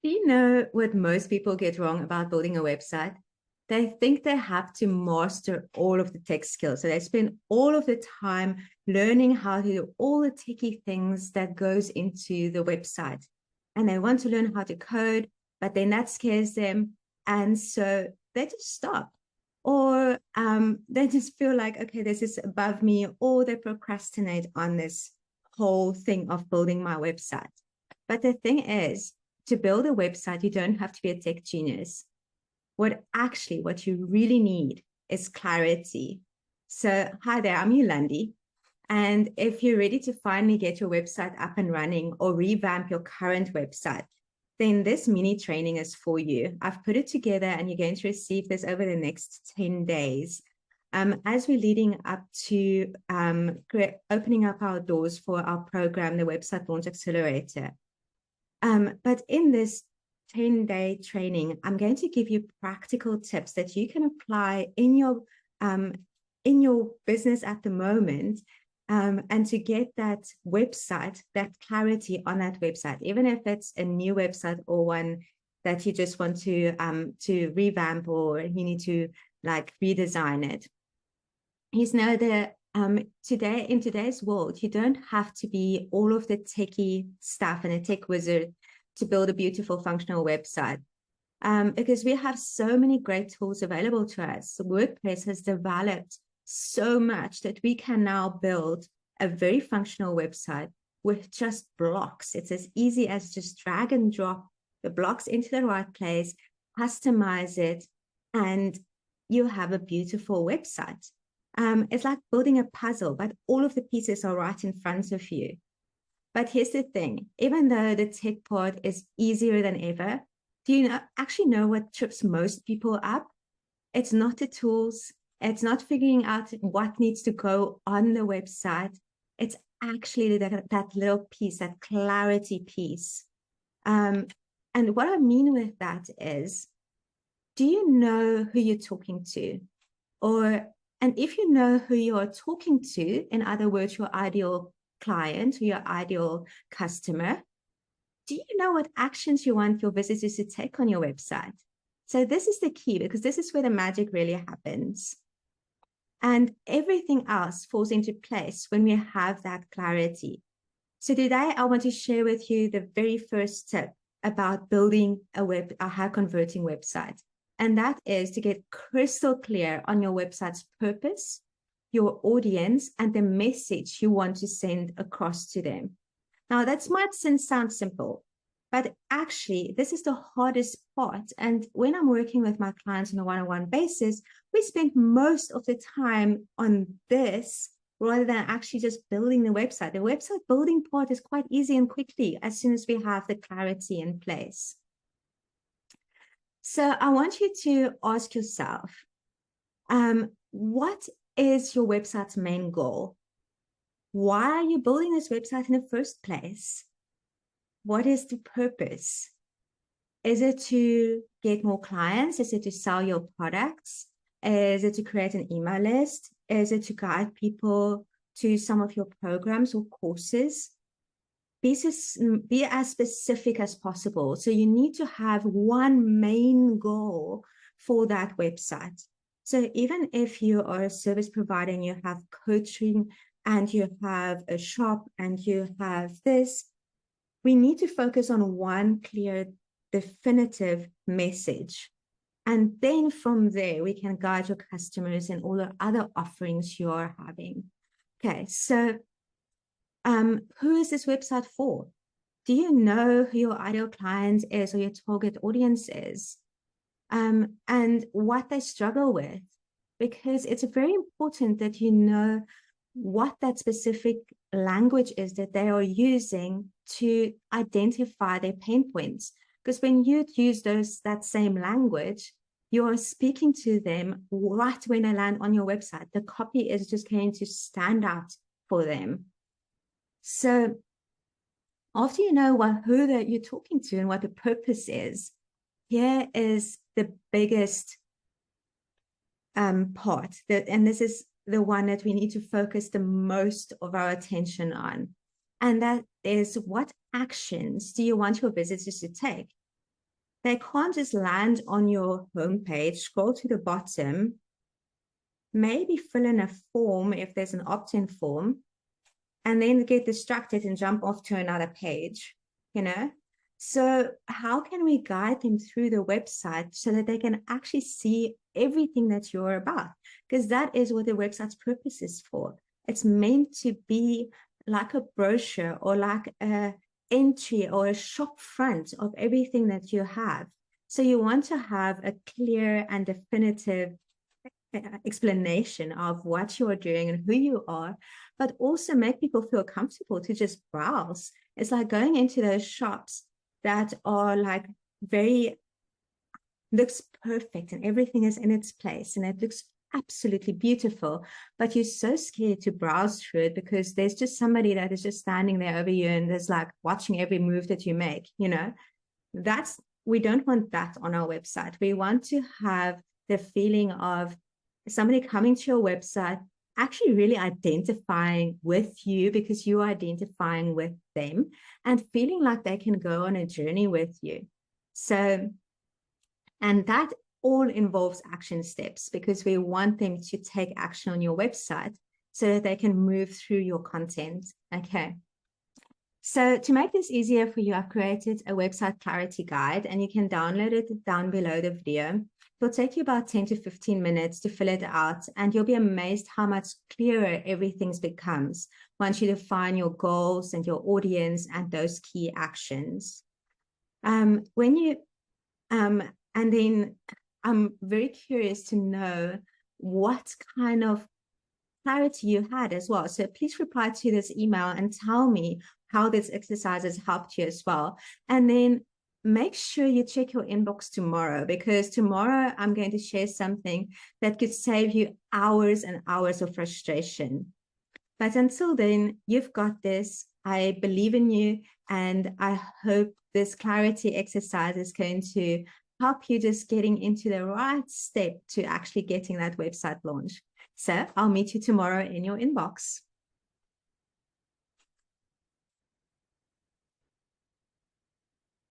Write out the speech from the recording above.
Do you know what most people get wrong about building a website? They think they have to master all of the tech skills. So they spend all of the time learning how to do all the techie things that goes into the website. And they want to learn how to code, but then that scares them. And so they just stop. Or they just feel like, okay, this is above me, or they procrastinate on this whole thing of building my website. But the thing is, to build a website, you don't have to be a tech genius. What you really need is clarity. So, hi there, I'm Yolandi. And if you're ready to finally get your website up and running or revamp your current website, then this mini training is for you. I've put it together and you're going to receive this over the next 10 days. As we're leading up to opening up our doors for our program, the Website Launch Accelerator. But in this 10-day training, I'm going to give you practical tips that you can apply in your business at the moment, and to get that website, that clarity on that website, even if it's a new website or one that you just want to revamp, or you need to like redesign it. He's know that today, in today's world, you don't have to be all of the techie stuff and a tech wizard to build a beautiful functional website, because we have so many great tools available to us. WordPress has developed so much that we can now build a very functional website with just blocks. It's as easy as just drag and drop the blocks into the right place, customize it, and you have a beautiful website. It's like building a puzzle, but all of the pieces are right in front of you. But here's the thing, even though the tech part is easier than ever, do you actually know what trips most people up? It's not the tools. It's not figuring out what needs to go on the website. It's actually that little piece, that clarity piece. And what I mean with that is, do you know who you're talking to? And if you know who you are talking to, in other words, your ideal client or your ideal customer, do you know what actions you want your visitors to take on your website? So this is the key, because this is where the magic really happens. And everything else falls into place when we have that clarity. So today I want to share with you the very first tip about building a high converting website. And that is to get crystal clear on your website's purpose, your audience, and the message you want to send across to them. Now, that might sound simple, but actually, this is the hardest part. And when I'm working with my clients on a one-on-one basis, we spend most of the time on this rather than actually just building the website. The website building part is quite easy and quickly as soon as we have the clarity in place. So I want you to ask yourself, what is your website's main goal? Why are you building this website in the first place? What is the purpose? Is it to get more clients? Is it to sell your products? Is it to create an email list? Is it to guide people to some of your programs or courses? Be as specific as possible. So you need to have one main goal for that website. So even if you are a service provider and you have coaching and you have a shop and you have this, we need to focus on one clear, definitive message. And then from there, we can guide your customers and all the other offerings you are having. Okay, so who is this website for? Do you know who your ideal client is or your target audience is? And what they struggle with? Because it's very important that you know what that specific language is that they are using to identify their pain points. Because when you use that same language, you're speaking to them right when they land on your website. The copy is just going to stand out for them. So after you know who that you're talking to and what the purpose is, here is the biggest part, and this is the one that we need to focus the most of our attention on. And that is, what actions do you want your visitors to take? they can't just land on your homepage, scroll to the bottom, maybe fill in a form if there's an opt-in form, and then get distracted and jump off to another page, you know? So how can we guide them through the website so that they can actually see everything that you're about? Because that is what the website's purpose is for. It's meant to be like a brochure or like a entry or a shop front of everything that you have. So you want to have a clear and definitive explanation of what you are doing and who you are, but also make people feel comfortable to just browse. It's like going into those shops that are like looks perfect and everything is in its place and it looks absolutely beautiful, but you're so scared to browse through it because there's just somebody that is just standing there over you and there's like watching every move that you make, you know? We don't want that on our website. We want to have the feeling of somebody coming to your website actually really identifying with you because you are identifying with them and feeling like they can go on a journey with you. So, and that all involves action steps because we want them to take action on your website so that they can move through your content. Okay. So to make this easier for you, I've created a website clarity guide and you can download it down below the video. It'll take you about 10 to 15 minutes to fill it out and you'll be amazed how much clearer everything becomes once you define your goals and your audience and those key actions. And then I'm very curious to know what kind of clarity you had as well. So please reply to this email and tell me how this exercise has helped you as well. And then make sure you check your inbox tomorrow because tomorrow I'm going to share something that could save you hours and hours of frustration. But until then, you've got this. I believe in you and I hope this clarity exercise is going to help you just getting into the right step to actually getting that website launched. So I'll meet you tomorrow in your inbox.